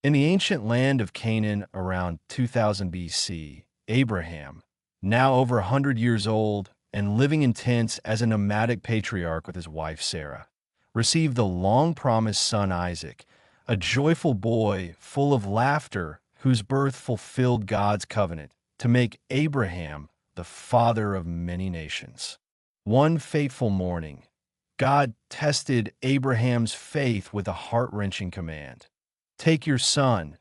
In the ancient land of Canaan around 2000 BC, Abraham, now over 100 years old and living in tents as a nomadic patriarch with his wife Sarah, received the long-promised son Isaac, a joyful boy full of laughter whose birth fulfilled God's covenant to make Abraham the father of many nations. One fateful morning, God tested Abraham's faith with a heart-wrenching command. Take your son,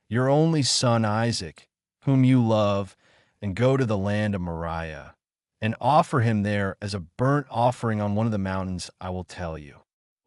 your only son Isaac, whom you love, and go to the land of Moriah, and offer him there as a burnt offering on one of the mountains I will tell you.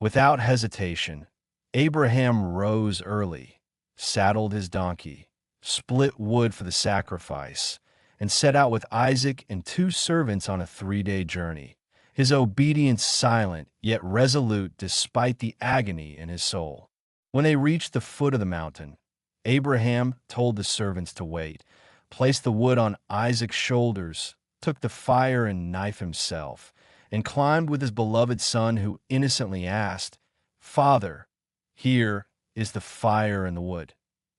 Without hesitation, Abraham rose early, saddled his donkey, split wood for the sacrifice, and set out with Isaac and two servants on a 3-day journey, his obedience silent yet resolute despite the agony in his soul. When they reached the foot of the mountain, Abraham told the servants to wait, placed the wood on Isaac's shoulders, took the fire and knife himself, and climbed with his beloved son who innocently asked, "Father, here is the fire and the wood,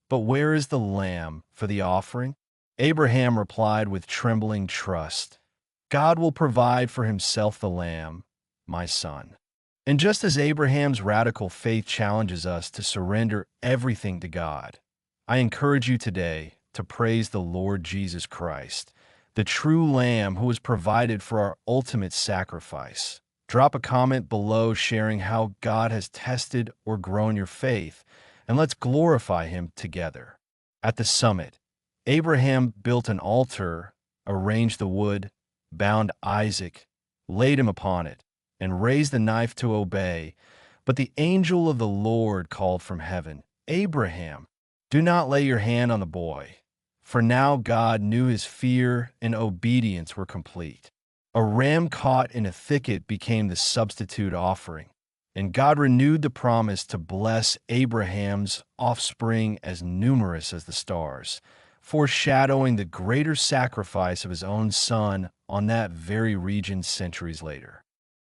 but where is the lamb for the offering?" Abraham replied with trembling trust, "God will provide for himself the lamb, my son." And just as Abraham's radical faith challenges us to surrender everything to God, I encourage you today to praise the Lord Jesus Christ, the true Lamb who was provided for our ultimate sacrifice. Drop a comment below sharing how God has tested or grown your faith, and let's glorify Him together. At the summit, Abraham built an altar, arranged the wood, bound Isaac, laid him upon it, and raised the knife to obey. But the angel of the Lord called from heaven, "Abraham, do not lay your hand on the boy." For now God knew his fear and obedience were complete. A ram caught in a thicket became the substitute offering, and God renewed the promise to bless Abraham's offspring as numerous as the stars, foreshadowing the greater sacrifice of his own son on that very region centuries later.